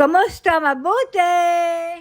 Kumusta? Mabuti!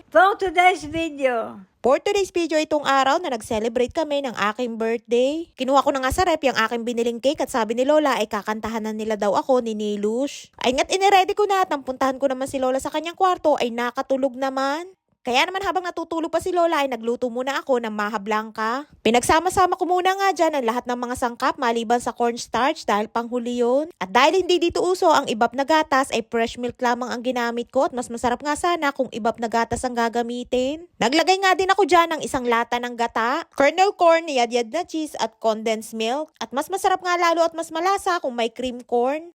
For today's video. For today's video, itong araw na nag-celebrate kami ng aking birthday. Kinuha ko na nga sa rep yung aking biniling cake at sabi ni Lola ay kakantahan na nila daw ako ni Nilush. Ay nga't iniready ko na at nang puntahan ko naman si Lola sa kanyang kwarto ay nakatulog naman. Kaya naman habang natutulog pa si Lola ay nagluto muna ako ng maha blanca. Pinagsama-sama ko muna nga dyan ang lahat ng mga sangkap maliban sa cornstarch dahil panghuli yun. At dahil hindi dito uso ang ibap na gatas ay fresh milk lamang ang ginamit ko at mas masarap nga sana kung ibap na gatas ang gagamitin. Naglagay nga din ako dyan ng isang lata ng gata, kernel corn, yad-yad na cheese at condensed milk. At mas masarap nga lalo at mas malasa kung may cream corn.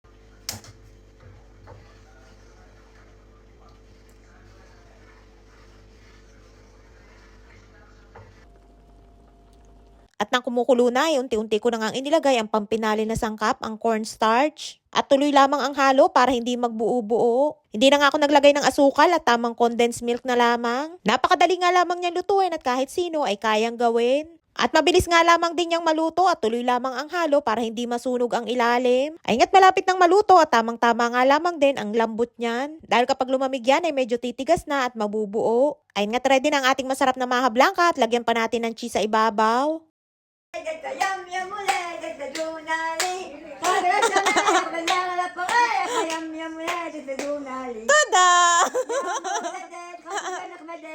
At nang kumukulo na, unti-unti ko na ngang inilagay ang pampinali na sangkap, ang cornstarch. At tuloy lamang ang halo para hindi magbuo-buo. Hindi na nga ako naglagay ng asukal at tamang condensed milk na lamang. Napakadali nga lamang niyang lutuin at kahit sino ay kayang gawin. At mabilis nga lamang din niyang maluto at tuloy lamang ang halo para hindi masunog ang ilalim. Ay nga't malapit ng maluto at tamang-tama nga lamang din ang lambot niyan. Dahil kapag lumamig yan ay medyo titigas na at mabubuo. Ay nga't ready na ang ating masarap na maha blanca at lagyan pa natin ng cheese sa ibabaw. Tada!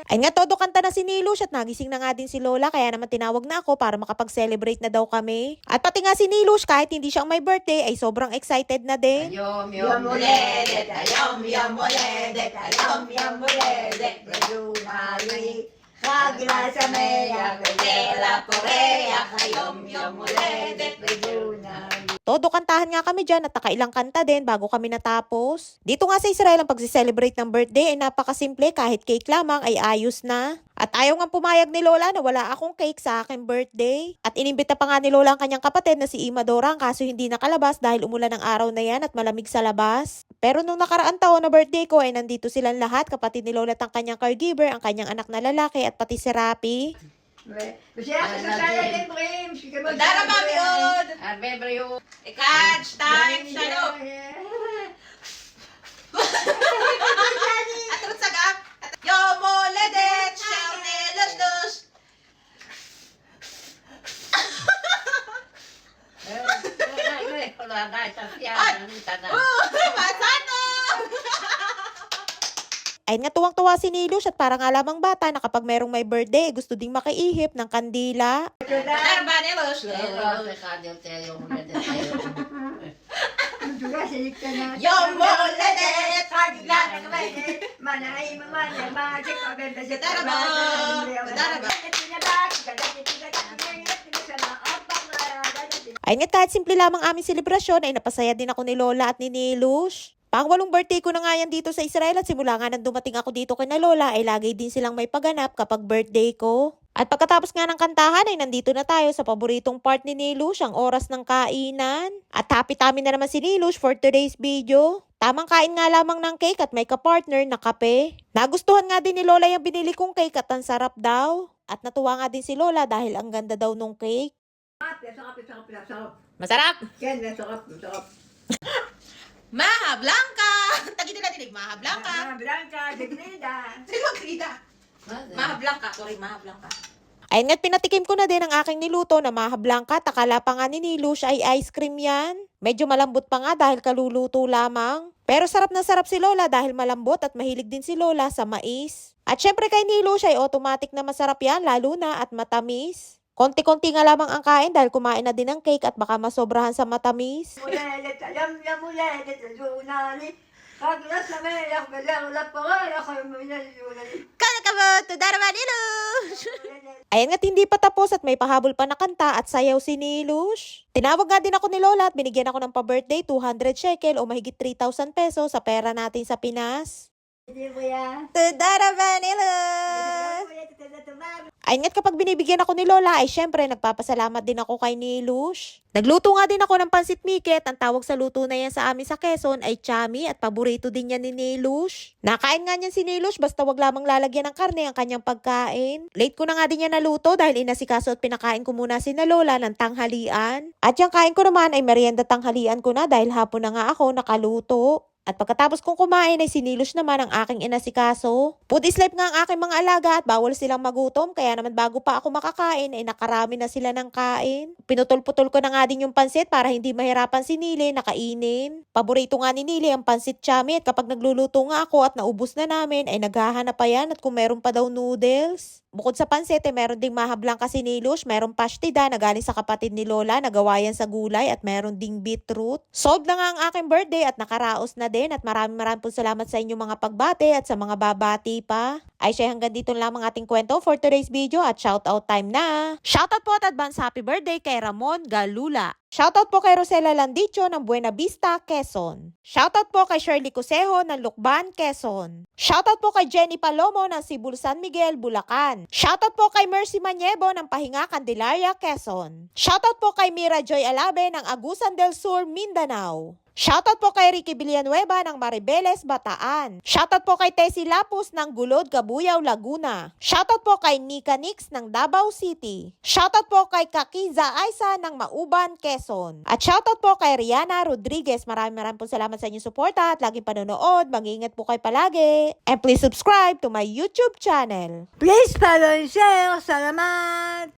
Ay nga, todo kanta na si Nilush at nagising na nga din si Lola kaya naman tinawag na ako para makapag-celebrate na daw kami. At pati nga si Nilush kahit hindi siyang may birthday ay sobrang excited na din. Ayom yom uledet, ayom yom uledet, ayom yom uledet, Rajunali. Kagla sa meya, kagela poreya, ayom yom uledet, Rajunali. Todo kantahan nga kami dyan at nakailang kanta din bago kami natapos. Dito nga sa Israel ang pag-celebrate ng birthday ay napakasimple, kahit cake lamang ay ayos na. At ayaw nga pumayag ni Lola na wala akong cake sa aking birthday. At inimbita pa nga ni Lola ang kanyang kapatid na si Imadora, kaso hindi nakalabas dahil umulan ng araw na yan at malamig sa labas. Pero nung nakaraang taon na birthday ko ay nandito silang lahat, kapatid ni Lola at ang kanyang caregiver, ang kanyang anak na lalaki at pati si Rapi. Dara mami od. Arbebre yo. Catch time shano. Atrut saga. Yo moledet shaune los. Masano. Ayun nga, tuwang-tuwa si Nilush at para nga lamang bata na kapag merong may birthday, gusto ding makiihip ng kandila. Darbanelos. Yo moledet kagla kagla. Manay mamanya magic pabenta sa daraba. Daraba. Ayun nga, kahit simple lamang aming selebrasyon ay napasaya din ako ni Lola at ni Nilush. Pang-walong birthday ko na nga yan dito sa Israel at simula nga nang dumating ako dito kay na Lola ay lagi din silang may paganap kapag birthday ko. At pagkatapos nga ng kantahan ay nandito na tayo sa paboritong part ni Nilush, ang oras ng kainan. At happy-tummy na naman si Nilush for today's video. Tamang kain nga lamang ng cake at may kapartner na kape. Nagustuhan nga din ni Lola yung binili kong cake at ang sarap daw. At natuwa nga din si Lola dahil ang ganda daw nung cake. Masarap! Maha blanca. Tagi nila dinig maha blanca. Blanca, degrida. Sino grida? Maha blanca, sorry, maha blanca. Ayun nga't pinatikim ko na din ang aking niluto na maha blanca. Takala pa nga ni Nilush ay ice cream yan. Medyo malambot pa nga dahil kaluluto lamang. Pero sarap na sarap si Lola dahil malambot at mahilig din si Lola sa mais. At syempre kay Nilush ay automatic na masarap yan, lalo na at matamis. Konti-konti nga lamang ang kain dahil kumain na din ng cake at baka masobrahan sa matamis. Uledet, ayom yom uledet, Rajunali. Kagla sa meya, kagela poreya, ayom yom uledet. Kakabot! Darba Nilush! Ayan nga't hindi pa tapos at may pahabol pa na kanta at sayaw si Nilush. Tinawag nga din ako ni Lola at binigyan ako ng pa-birthday 200 shekel o mahigit 3,000 pesos sa pera natin sa Pinas. Darba Nilush! Ayun nga't kapag binibigyan ako ni Lola ay syempre nagpapasalamat din ako kay Nilush. Nagluto nga din ako ng pansit miket. Ang tawag sa luto na yan sa amin sa Quezon ay chami at paborito din yan ni Nilush. Nakain nga niyan si Nilush basta wag lamang lalagyan ng karne ang kanyang pagkain. Late ko na nga din yan naluto dahil inasikaso at pinakain ko muna si na Lola ng tanghalian. At yung kain ko naman ay merienda tanghalian ko na dahil hapon na nga ako nakaluto. At pagkatapos kong kumain ay sinilos naman ang aking inasikaso. Food is life nga ang aking mga alaga at bawal silang magutom. Kaya naman bago pa ako makakain ay nakarami na sila ng kain. Pinutol-putol ko na nga din yung pansit para hindi mahirapan si Nili na kainin. Paborito nga ni Nili ang pansit chami at kapag nagluluto nga ako at naubos na namin ay naghahanap pa yan at kung meron pa daw noodles. Bukod sa pansit, meron ding mahablang kasi ni Lush, meron pastida na galing sa kapatid ni Lola na gawa yan sa gulay at meron ding beetroot. Solved na nga ang aking birthday at nakaraos na din at maraming po salamat sa inyong mga pagbati at sa mga babati pa. Ay siya hanggang dito lamang ating kwento for today's video at shoutout time na. Shoutout po at advance happy birthday kay Ramon Galula. Shoutout po kay Rosela Landicho ng Buena Vista, Quezon. Shoutout po kay Shirley Cusejo ng Lukban, Quezon. Shoutout po kay Jenny Palomo ng Sibul San Miguel, Bulacan. Shoutout po kay Mercy Maniebo ng Pahinga, Candelaria, Quezon. Shoutout po kay Mira Joy Alabe ng Agusan del Sur, Mindanao. Shoutout po kay Ricky Villanueva ng Maribeles, Bataan. Shoutout po kay Tessie Lapus ng Gulod, Cabuyao, Laguna. Shoutout po kay Nika Nix ng Davao City. Shoutout po kay Kakiza Aisa ng Mauban, Quezon. At shoutout po kay Rihanna Rodriguez. Maraming po salamat sa inyong suporta at laging panonood. Mag-iingat po kayo palagi. And please subscribe to my YouTube channel. Please follow and share. Salamat!